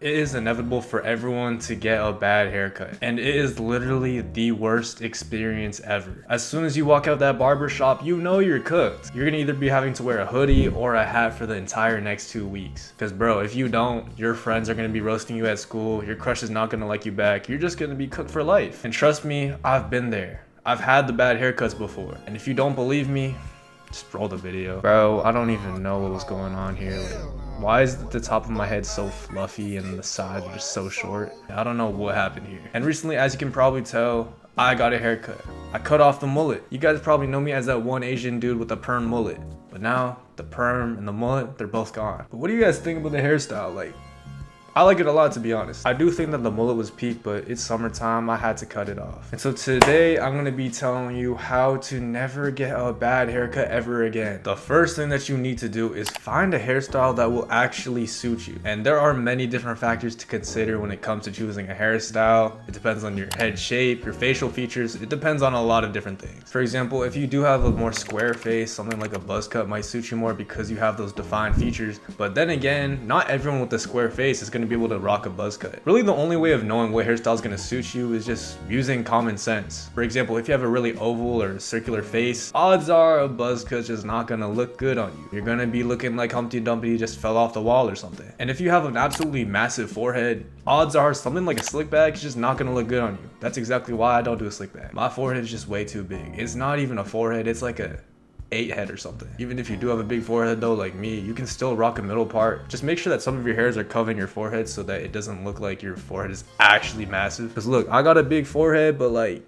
It is inevitable for everyone to get a bad haircut, and it is literally the worst experience ever. As soon as you walk out that barber shop, you know you're cooked. You're gonna either be having to wear a hoodie or a hat for the entire next 2 weeks. Cause bro, if you don't, your friends are gonna be roasting you at school, your crush is not gonna like you back, you're just gonna be cooked for life. And trust me, I've been there. I've had the bad haircuts before. And if you don't believe me, just roll the video. Bro, I don't even know what was going on here. Why is the top of my head so fluffy and the sides are just so short? I don't know what happened here. And recently, as you can probably tell, I got a haircut. I cut off the mullet. You guys probably know me as that one Asian dude with the perm mullet. But now, the perm and the mullet, they're both gone. But what do you guys think about the hairstyle? Like, I like it a lot, to be honest. I do think that the mullet was peak, but it's summertime, I had to cut it off. And so today, I'm gonna be telling you how to never get a bad haircut ever again. The first thing that you need to do is find a hairstyle that will actually suit you. And there are many different factors to consider when it comes to choosing a hairstyle. It depends on your head shape, your facial features. It depends on a lot of different things. For example, if you do have a more square face, something like a buzz cut might suit you more because you have those defined features. But then again, not everyone with a square face is gonna be able to rock a buzz cut. Really, the only way of knowing what hairstyle is going to suit you is just using common sense. For example, if you have a really oval or circular face, odds are a buzz cut is not going to look good on you. You're going to be looking like Humpty Dumpty just fell off the wall or something. And if you have an absolutely massive forehead, odds are something like a slick back is just not going to look good on you. That's exactly why I don't do a slick back. My forehead is just way too big. It's not even a forehead, it's like a 8 head or something. Even if you do have a big forehead though, like me, you can still rock a middle part. Just make sure that some of your hairs are covering your forehead so that it doesn't look like your forehead is actually massive. Because look, I got a big forehead, but like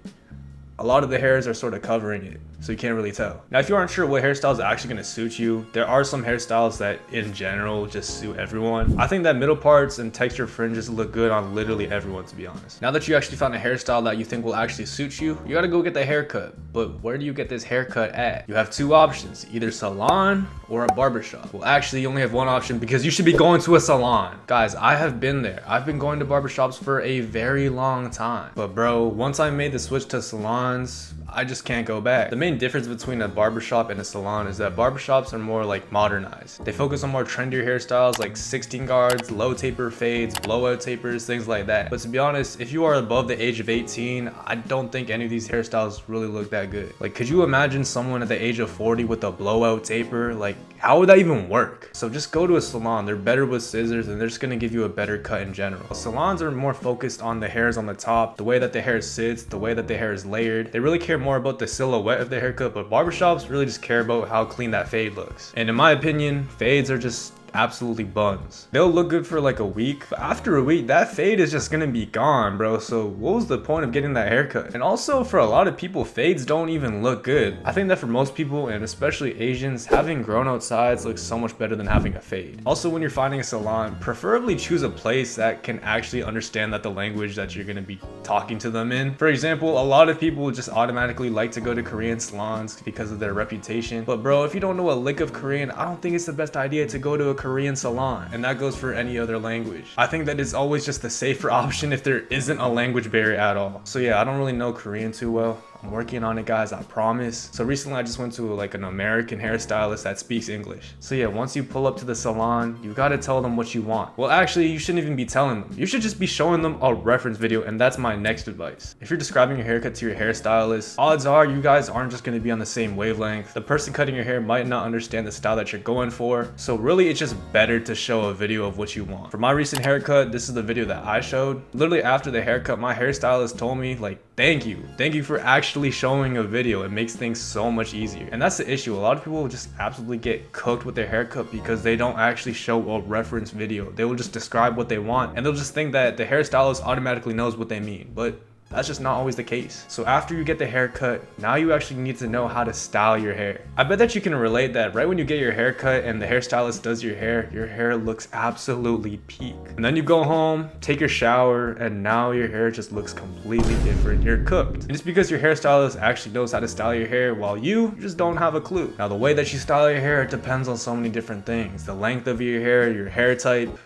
a lot of the hairs are sort of covering it, so you can't really tell. Now, if you aren't sure what hairstyle is actually going to suit you, there are some hairstyles that in general just suit everyone. I think that middle parts and texture fringes look good on literally everyone, to be honest. Now that you actually found a hairstyle that you think will actually suit you, you got to go get the haircut. But where do you get this haircut at? You have two options, either salon or a barbershop. Well, actually, you only have one option because you should be going to a salon. Guys, I have been there. I've been going to barbershops for a very long time. But bro, once I made the switch to salons, I just can't go back. The main difference between a barbershop and a salon is that barbershops are more like modernized. They focus on more trendier hairstyles like 16 guards, low taper fades, blowout tapers, things like that. But to be honest, if you are above the age of 18, I don't think any of these hairstyles really look that good. Like, could you imagine someone at the age of 40 with a blowout taper? Like, how would that even work? So just go to a salon. They're better with scissors and they're just gonna give you a better cut in general. Salons are more focused on the hairs on the top, the way that the hair sits, the way that the hair is layered. They really care more about the silhouette of the haircut, but barbershops really just care about how clean that fade looks. And in my opinion, fades are just absolutely buns. They'll look good for like a week, but after a week, that fade is just gonna be gone, bro. So what was the point of getting that haircut? And also, for a lot of people, fades don't even look good. I think that for most people, and especially Asians, having grown out sides looks so much better than having a fade. Also, when you're finding a salon, preferably choose a place that can actually understand that the language that you're gonna be talking to them in. For example, a lot of people just automatically like to go to Korean salons because of their reputation. But bro, if you don't know a lick of Korean, I don't think it's the best idea to go to a Korean salon, and that goes for any other language. I think that it's always just the safer option if there isn't a language barrier at all. So yeah, I don't really know Korean too well. I'm working on it, guys, I promise. So recently I just went to like an American hairstylist that speaks English. So yeah, once you pull up to the salon, you gotta tell them what you want. Well, actually, you shouldn't even be telling them. You should just be showing them a reference video, and that's my next advice. If you're describing your haircut to your hairstylist, odds are you guys aren't just gonna be on the same wavelength. The person cutting your hair might not understand the style that you're going for. So really, it's just better to show a video of what you want. For my recent haircut, this is the video that I showed. Literally after the haircut, my hairstylist told me like, thank you for actually showing a video. It makes things so much easier. And that's the issue. A lot of people just absolutely get cooked with their haircut because they don't actually show a reference video. They will just describe what they want and they'll just think that the hairstylist automatically knows what they mean. But that's just not always the case. So after you get the haircut, now you actually need to know how to style your hair. I bet that you can relate that right when you get your haircut and the hairstylist does your hair looks absolutely peak. And then you go home, take your shower, and now your hair just looks completely different. You're cooked. And it's because your hairstylist actually knows how to style your hair while you just don't have a clue. Now the way that you style your hair, it depends on so many different things. The length of your hair type,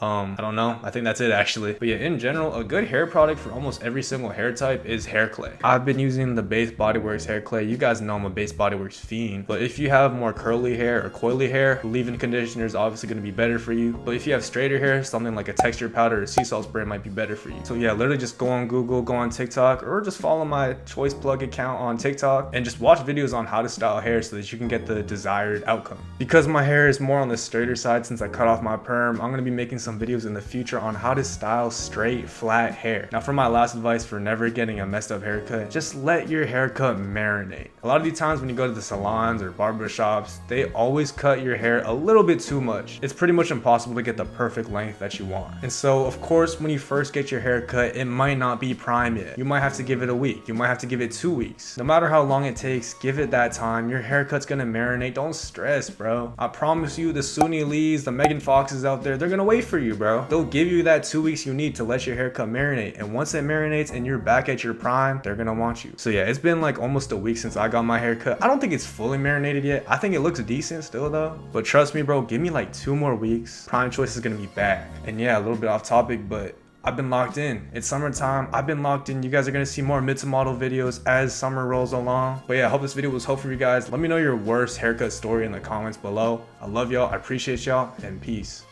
I don't know. I think that's it actually. But yeah, in general, a good hair product for almost every single hair type is hair clay. I've been using the Base Bodyworks hair clay. You guys know I'm a Base Bodyworks fiend. But if you have more curly hair or coily hair, leave-in conditioner is obviously going to be better for you. But if you have straighter hair, something like a texture powder or sea salt spray might be better for you. So yeah, literally just go on Google, go on TikTok, or just follow my Choice Plug account on TikTok and just watch videos on how to style hair so that you can get the desired outcome. Because my hair is more on the straighter side since I cut off my perm, I'm going to be making some videos in the future on how to style straight, flat hair. Now for my last advice for never getting a messed up haircut, just let your haircut marinate. A lot of the times when you go to the salons or barber shops, they always cut your hair a little bit too much. It's pretty much impossible to get the perfect length that you want. And so of course, when you first get your hair cut, it might not be prime yet. You might have to give it a week. You might have to give it 2 weeks. No matter how long it takes, give it that time. Your haircut's gonna marinate. Don't stress, bro. I promise you, the Suni Lees, the Megan Foxes out there, they're gonna wait for you, bro. They'll give you that 2 weeks you need to let your haircut marinate. And once it marinates and you're back at your prime, they're gonna want you. So yeah, it's been like almost a week since I got my haircut. I don't think it's fully marinated yet. I think it looks decent still though. But trust me, bro, give me like 2 more weeks. Prime Choice is gonna be back. And yeah, a little bit off topic, but I've been locked in. It's summertime. I've been locked in. You guys are gonna see more mid to model videos as summer rolls along. But yeah, I hope this video was helpful for you guys. Let me know your worst haircut story in the comments below. I love y'all. I appreciate y'all, and peace.